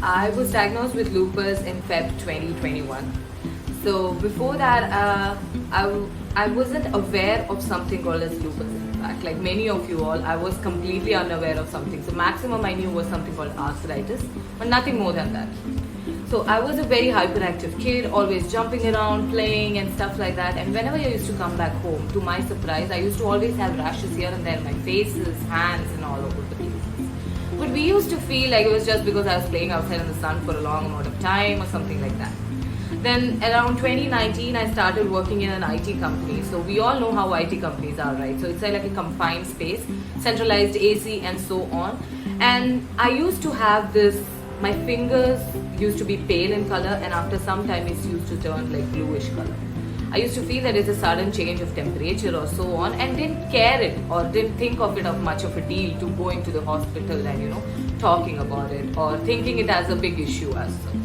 I was diagnosed with lupus in Feb 2021. So before that, I wasn't aware of something called as lupus. In fact, like many of you all, I was completely unaware of something. So maximum I knew was something called arthritis, but nothing more than that. So I was a very hyperactive kid, always jumping around, playing and stuff like that. And whenever I used to come back home, to my surprise, I used to always have rashes here and there, my faces, hands and all over the place. But we used to feel like it was just because I was playing outside in the sun for a long amount of time or something like that. Then around 2019, I started working in an IT company. So we all know how IT companies are, right? So it's like a confined space, centralized AC and so on. And I used to have this, my fingers used to be pale in color, and after some time it used to turn like bluish color. I used to feel that it's a sudden change of temperature or so on, and didn't care it or didn't think of it of much of a deal to going to the hospital and talking about it or thinking it as a big issue as such.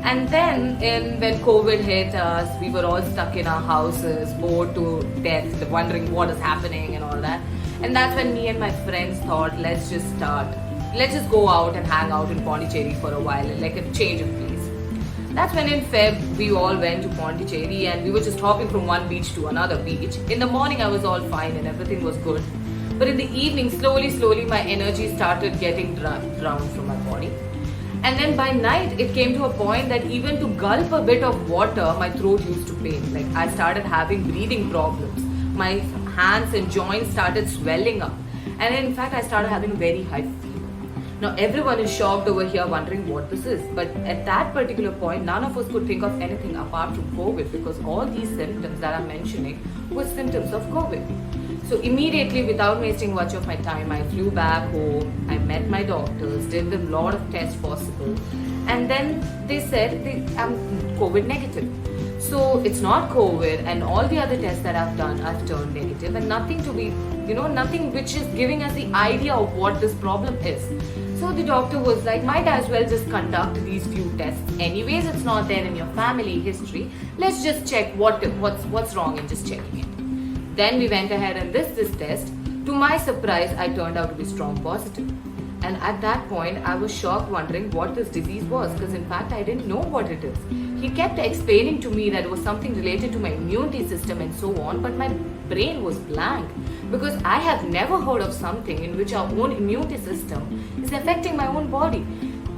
And then when COVID hit us, we were all stuck in our houses, bored to death, wondering what is happening and all that. And that's when me and my friends thought, let's just go out and hang out in Pondicherry for a while, like a change of pace. That's when in Feb, we all went to Pondicherry and we were just hopping from one beach to another beach. In the morning, I was all fine and everything was good. But in the evening, slowly, my energy started getting drowned from my body. And then by night, it came to a point that even to gulp a bit of water, my throat used to pain. Like I started having breathing problems. My hands and joints started swelling up. And in fact, I started having a very high fever. Now everyone is shocked over here wondering what this is. But at that particular point, none of us could think of anything apart from COVID, because all these symptoms that I'm mentioning were symptoms of COVID. So immediately, without wasting much of my time, I flew back home, I met my doctors, did the lot of tests possible, and then they said I'm COVID negative. So it's not COVID, and all the other tests that I've done, I've turned negative, and nothing to be, nothing which is giving us the idea of what this problem is. So the doctor was like, might as well just conduct these few tests. Anyways, it's not there in your family history. Let's just check what's wrong and just checking it. Then we went ahead and this test. To my surprise, I turned out to be strong positive. And at that point, I was shocked, wondering what this disease was, because in fact, I didn't know what it is. He kept explaining to me that it was something related to my immunity system and so on, but my brain was blank, because I have never heard of something in which our own immunity system is affecting my own body.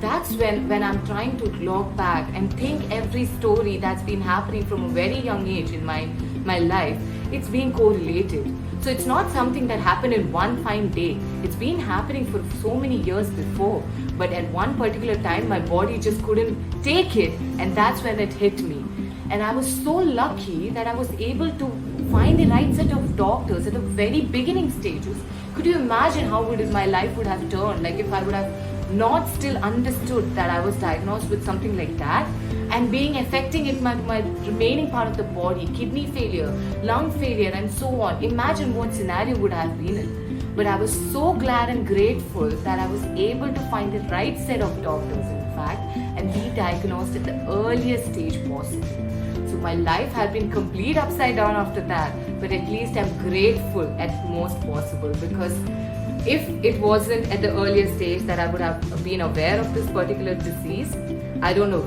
That's when I'm trying to log back and think every story that's been happening from a very young age in my life, it's being correlated. So it's not something that happened in one fine day. It's been happening for so many years before. But at one particular time, my body just couldn't take it, and that's when it hit me. And I was so lucky that I was able to find the right set of doctors at the very beginning stages. Could you imagine how my life would have turned, like if I would have not still understood that I was diagnosed with something like that, and affecting it my remaining part of the body, kidney failure, lung failure and so on. Imagine what scenario would have been in. But I was so glad and grateful that I was able to find the right set of doctors, in fact, and be diagnosed at the earliest stage possible. So my life had been complete upside down after that, but at least I'm grateful at most possible, because if it wasn't at the earliest stage that I would have been aware of this particular disease, I don't know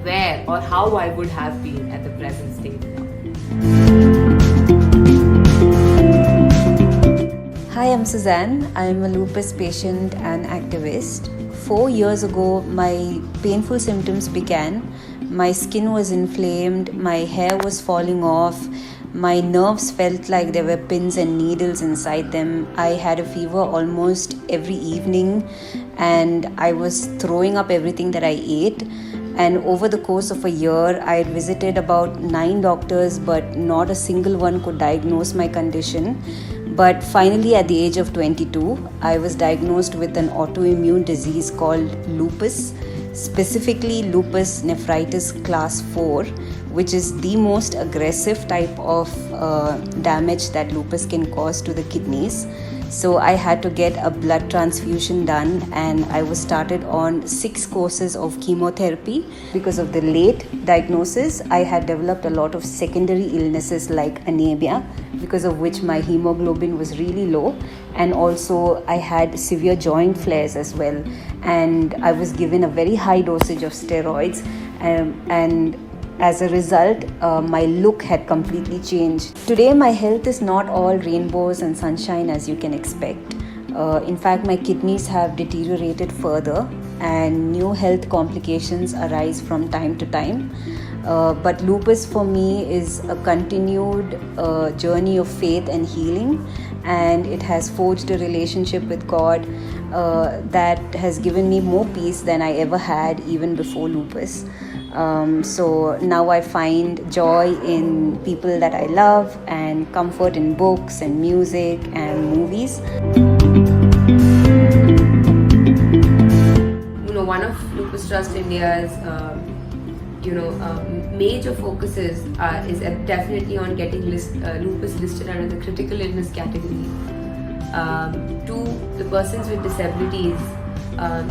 where or how I would have been at the present stage now. Hi, I'm Suzanne. I'm a lupus patient and activist. 4 years ago, my painful symptoms began. My skin was inflamed, my hair was falling off, my nerves felt like there were pins and needles inside them. I had a fever almost every evening, and I was throwing up everything that I ate. And over the course of a year, I had visited about 9 doctors, but not a single one could diagnose my condition. But finally, at the age of 22, I was diagnosed with an autoimmune disease called lupus, specifically lupus nephritis class 4, which is the most aggressive type of damage that lupus can cause to the kidneys. So I had to get a blood transfusion done, and I was started on 6 courses of chemotherapy. Because of the late diagnosis, I had developed a lot of secondary illnesses like anemia, because of which my hemoglobin was really low, and also I had severe joint flares as well, and I was given a very high dosage of steroids, and as a result, my look had completely changed. Today, my health is not all rainbows and sunshine as you can expect. In fact, my kidneys have deteriorated further, and new health complications arise from time to time. But lupus for me is a continued journey of faith and healing, and it has forged a relationship with God that has given me more peace than I ever had even before lupus. So now I find joy in people that I love and comfort in books and music and movies. One of Lupus Trust India's major focuses is definitely on getting lupus listed under the critical illness category. To the persons with disabilities,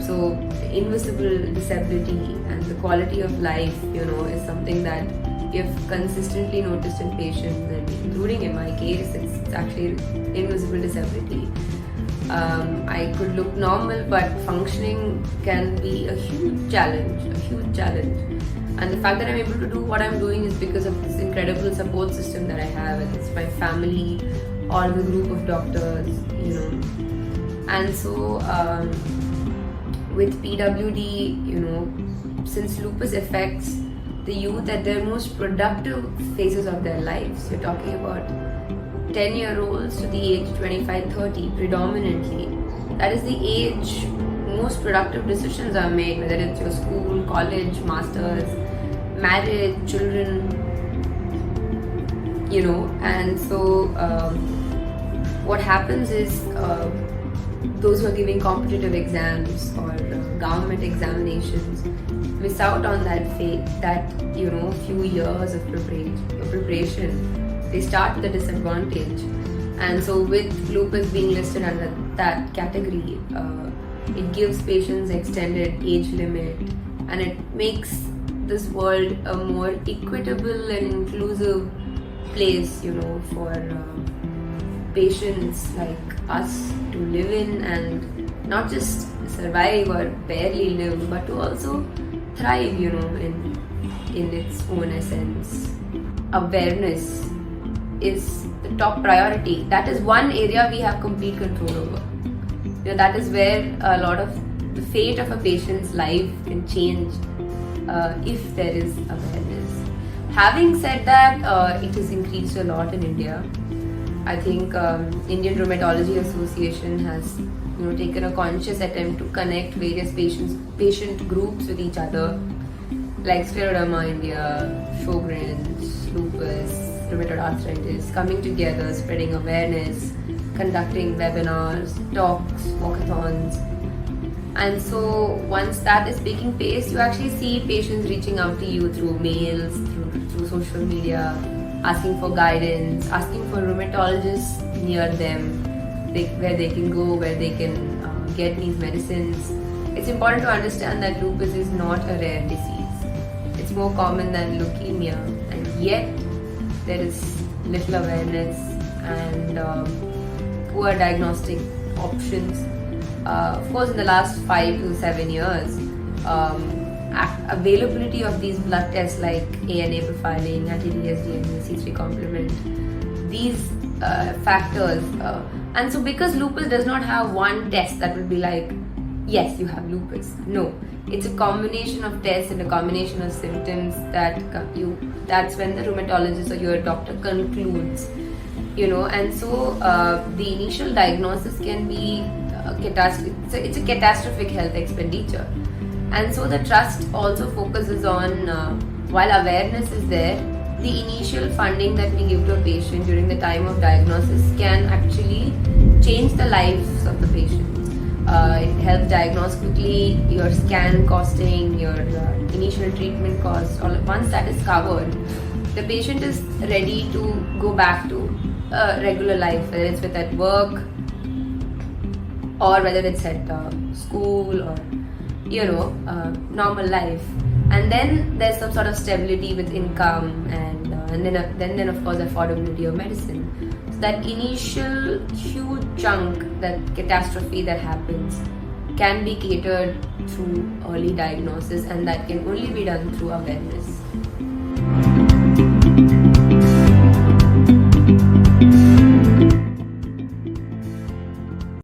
so invisible disability and the quality of life, is something that we have consistently noticed in patients, and including in my case, it's actually invisible disability. I could look normal, but functioning can be a huge challenge. And the fact that I'm able to do what I'm doing is because of this incredible support system that I have, and it's my family or the group of doctors, And so, with PWD, since lupus affects the youth at their most productive phases of their lives, you're talking about 10-year-olds to the age 25-30 predominantly. That is the age most productive decisions are made, whether it's your school, college, masters, marriage, children, and so what happens is those who are giving competitive exams or government examinations miss out on that few years of preparation. They start with a disadvantage, and so with lupus being listed under that category, it gives patients extended age limit, and it makes this world a more equitable and inclusive place, for patients like us to live in, and not just survive or barely live, but to also thrive, in its own essence. Awareness is the top priority. That is one area we have complete control over. That is where a lot of the fate of a patient's life can change if there is awareness. Having said that, it has increased a lot in India. I think Indian Rheumatology Association has taken a conscious attempt to connect various patient groups with each other, like Scleroderma India, Sjogren's, lupus, rheumatoid arthritis, coming together, spreading awareness, conducting webinars, talks, walkathons. And so once that is taking place, you actually see patients reaching out to you through mails, through social media, asking for guidance, asking for rheumatologists near them, where they can go, where they can get these medicines. It's important to understand that lupus is not a rare disease. It's more common than leukemia, and yet there is little awareness and poor diagnostic options. Of course, in the last 5 to 7 years, availability of these blood tests like ANA profiling, anti-DSD, and C3 complement, these factors, and so because lupus does not have one test that will be like, yes, you have lupus. No, it's a combination of tests and a combination of symptoms that's when the rheumatologist or your doctor concludes, and so the initial diagnosis can be it's a catastrophic health expenditure. And so the trust also focuses on, while awareness is there, the initial funding that we give to a patient during the time of diagnosis can actually change the lives of the patient. It helps diagnose quickly, your scan costing, your initial treatment cost. Once that is covered, the patient is ready to go back to regular life, whether it's at work, or whether it's at school or normal life. And then there's some sort of stability with income, and then of course affordability of medicine. So that initial huge chunk, that catastrophe that happens, can be catered through early diagnosis, and that can only be done through awareness.